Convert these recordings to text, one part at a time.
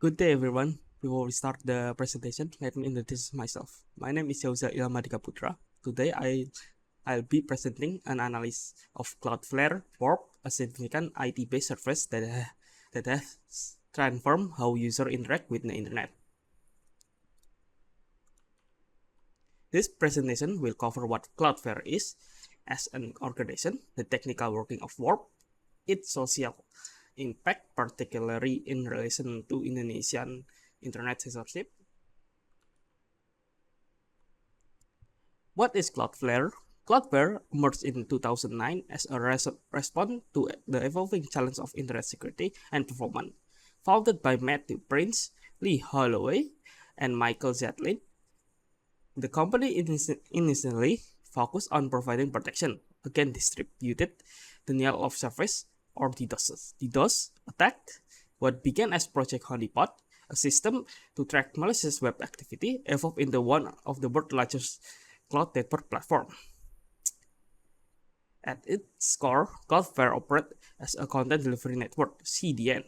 Good day, everyone. Before we start the presentation, let me introduce myself. My name is Yauza Ilmadika Putra. Today, I'll be presenting an analysis of Cloudflare Warp, a significant IT-based service that has transformed how users interact with the internet. This presentation will cover what Cloudflare is as an organization, the technical working of Warp, its social impact, particularly in relation to Indonesian internet censorship. What is Cloudflare? Cloudflare emerged in 2009 as a response to the evolving challenge of internet security and performance. Founded by Matthew Prince, Lee Holloway, and Michael Zetlin, the company initially focused on providing protection against distributed denial of service or DDoS attack. What began as Project Honeypot, a system to track malicious web activity, evolved into one of the world's largest cloud network platform. At its core, Cloudflare operates as a content delivery network (CDN)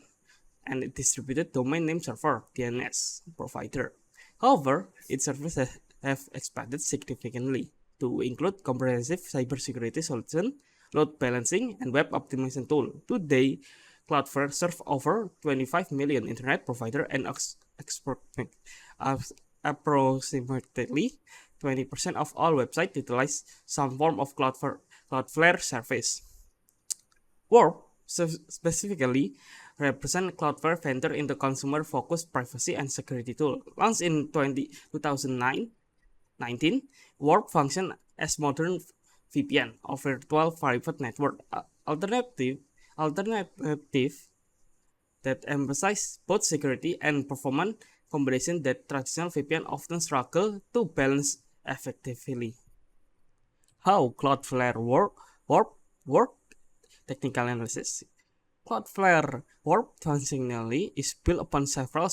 and a distributed domain name server (DNS) provider. However, its services have expanded significantly to include comprehensive cybersecurity solution, load balancing, and web optimization tool. Today, Cloudflare serves over 25 million internet providers and approximately 20% of all websites utilize some form of Cloudflare service. Warp specifically represent Cloudflare vendor in the consumer-focused privacy and security tool. Launched in 2019, Warp functions as modern VPN, or virtual private network alternative that emphasize both security and performance, combination that traditional VPN often struggle to balance effectively. How Cloudflare work? Technical analysis. Cloudflare Warp functionally is built upon several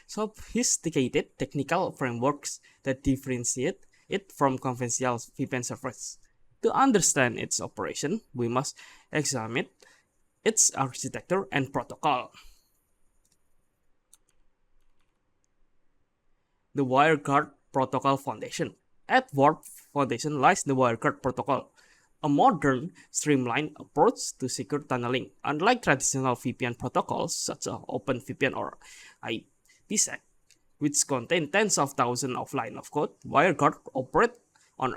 sophisticated technical frameworks that differentiate it from conventional VPN servers. To understand its operation, we must examine its architecture and protocol. The WireGuard Protocol Foundation. At Warp Foundation lies the WireGuard Protocol, a modern, streamlined approach to secure tunneling. Unlike traditional VPN protocols such as OpenVPN or IPsec, which contain tens of thousands of lines of code, WireGuard operates on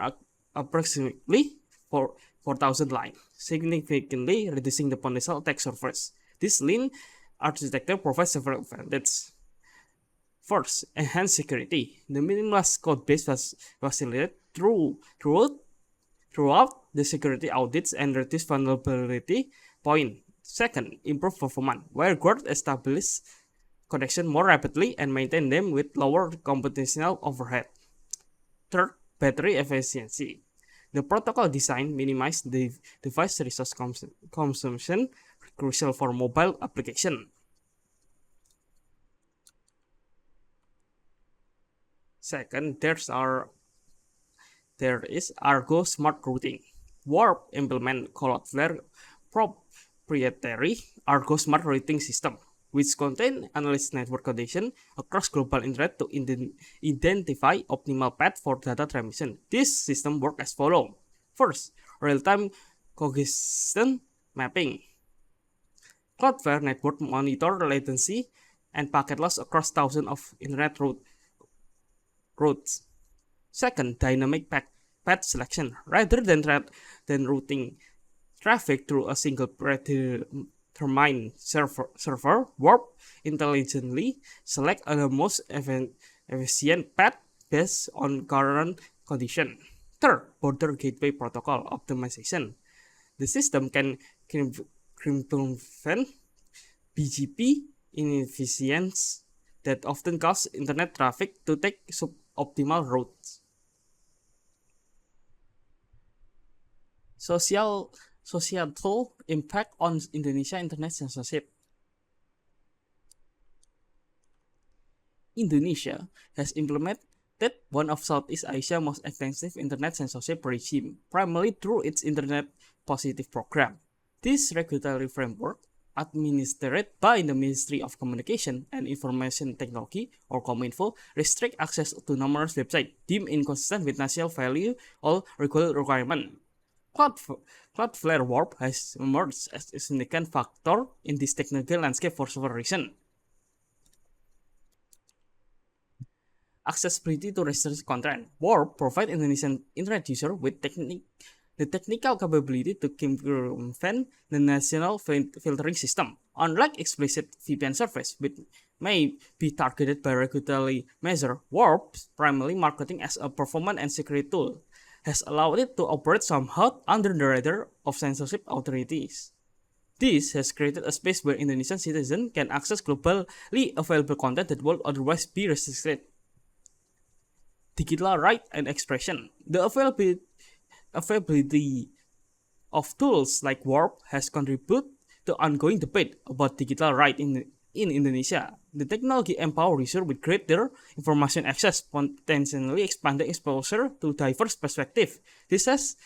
approximately 4,000 lines, significantly reducing the potential attack surface. This lean architecture provides several advantages. First, enhanced security. The minimalist code base was facilitated throughout the security audits and reduce vulnerability point. Second, improve performance. WireGuard establish connection more rapidly and maintain them with lower computational overhead. Third, battery efficiency. The protocol design minimizes the device resource consumption, crucial for mobile application. Second, there is Argo Smart Routing. Warp implement Cloudflare proprietary Argo Smart Routing system, which contain analyzed network condition across global internet to identify optimal path for data transmission. This system works as follows. First, real-time cohesion mapping. Cloudflare network monitor latency and packet loss across thousands of internet routes. Second, dynamic path selection. Rather than routing traffic through a single predetermined server, Warp intelligently select the most efficient path based on current condition. Third, border gateway protocol optimization. The system can prevent BGP inefficiencies that often cause internet traffic to take suboptimal routes. Societal impact on Indonesia internet censorship. Indonesia has implemented one of Southeast Asia's most extensive internet censorship regime, primarily through its Internet Positive program. This regulatory framework administered by the Ministry of Communication and Information Technology or Kominfo restrict access to numerous websites deemed inconsistent with national value or regulatory requirement. Cloudflare Warp has emerged as a significant factor in this technical landscape for several reasons. Accessibility to restricted content. Warp provides Indonesian internet users with the technical capability to circumvent the national filtering system. Unlike explicit VPN service, which may be targeted by regulatory measures, Warp's primarily marketing as a performance and security tool has allowed it to operate somehow under the radar of censorship authorities. This has created a space where Indonesian citizens can access globally available content that would otherwise be restricted. Digital right and expression. The availability of tools like Warp has contributed to ongoing debate about digital right in Indonesia. The technology empowers users with greater information access, potentially expanding exposure to diverse perspectives. This has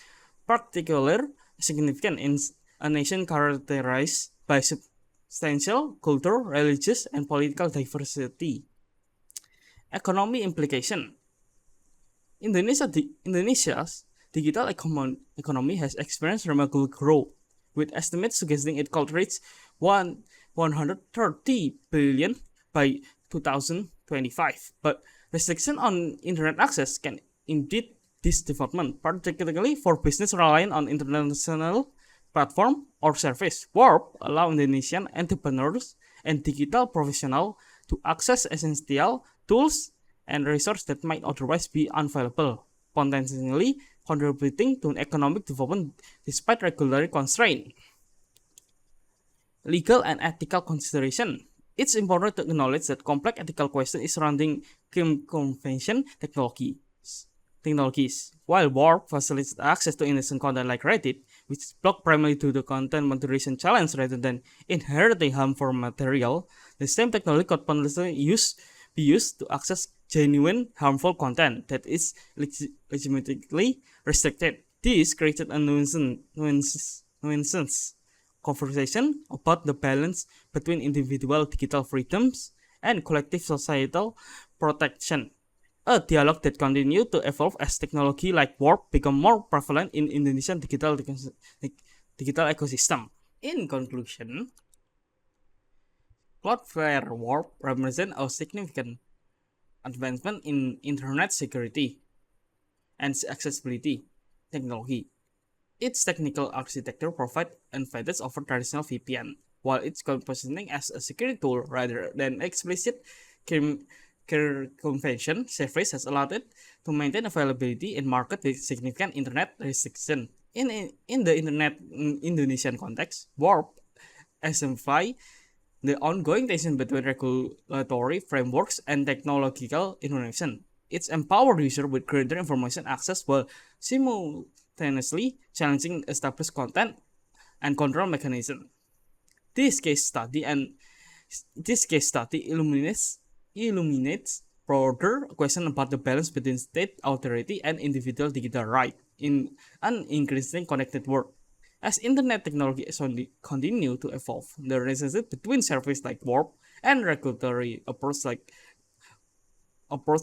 particular significance in a nation characterized by substantial cultural, religious, and political diversity. Economy implication. Indonesia's digital economy has experienced remarkable growth, with estimates suggesting it could reach 130 billion by 2025. But restriction on internet access can impede this development, particularly for business relying on international platform or service. Warp allows Indonesian entrepreneurs and digital professionals to access essential tools and resources that might otherwise be unavailable, potentially contributing to economic development despite regulatory constraints. Legal and ethical consideration. It's important to acknowledge that complex ethical questions surrounding circumvention technologies. While Warp facilitates access to innocent content like Reddit, which is blocked primarily due to content moderation challenge rather than inherently harmful material, the same technology could potentially be used to access genuine harmful content that is legitimately restricted. This created a nuisance conversation about the balance between individual digital freedoms and collective societal protection. A dialogue that continues to evolve as technology like Warp become more prevalent in Indonesian digital ecosystem. In conclusion, Cloudflare Warp represents a significant advancement in internet security and accessibility technology. Its technical architecture provides advantages over traditional VPN, while its positioning as a security tool rather than explicit circumvention service has allowed it to maintain availability in market with significant internet restriction. In the Indonesian context, Warp exemplifies the ongoing tension between regulatory frameworks and technological innovation. It's empowered users with greater information access while simultaneously challenging established content and control mechanisms. This case study illuminates broader question about the balance between state authority and individual digital right in an increasingly connected world. As internet technology continue to evolve, the relationship between services like Warp and regulatory approach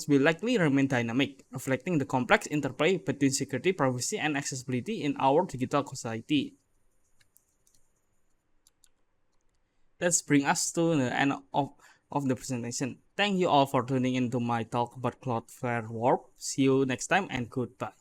will likely remain dynamic, reflecting the complex interplay between security, privacy, and accessibility in our digital society. Let's bring us to the end of the presentation. Thank you all for tuning into my talk about Cloudflare Warp. See you next time and goodbye.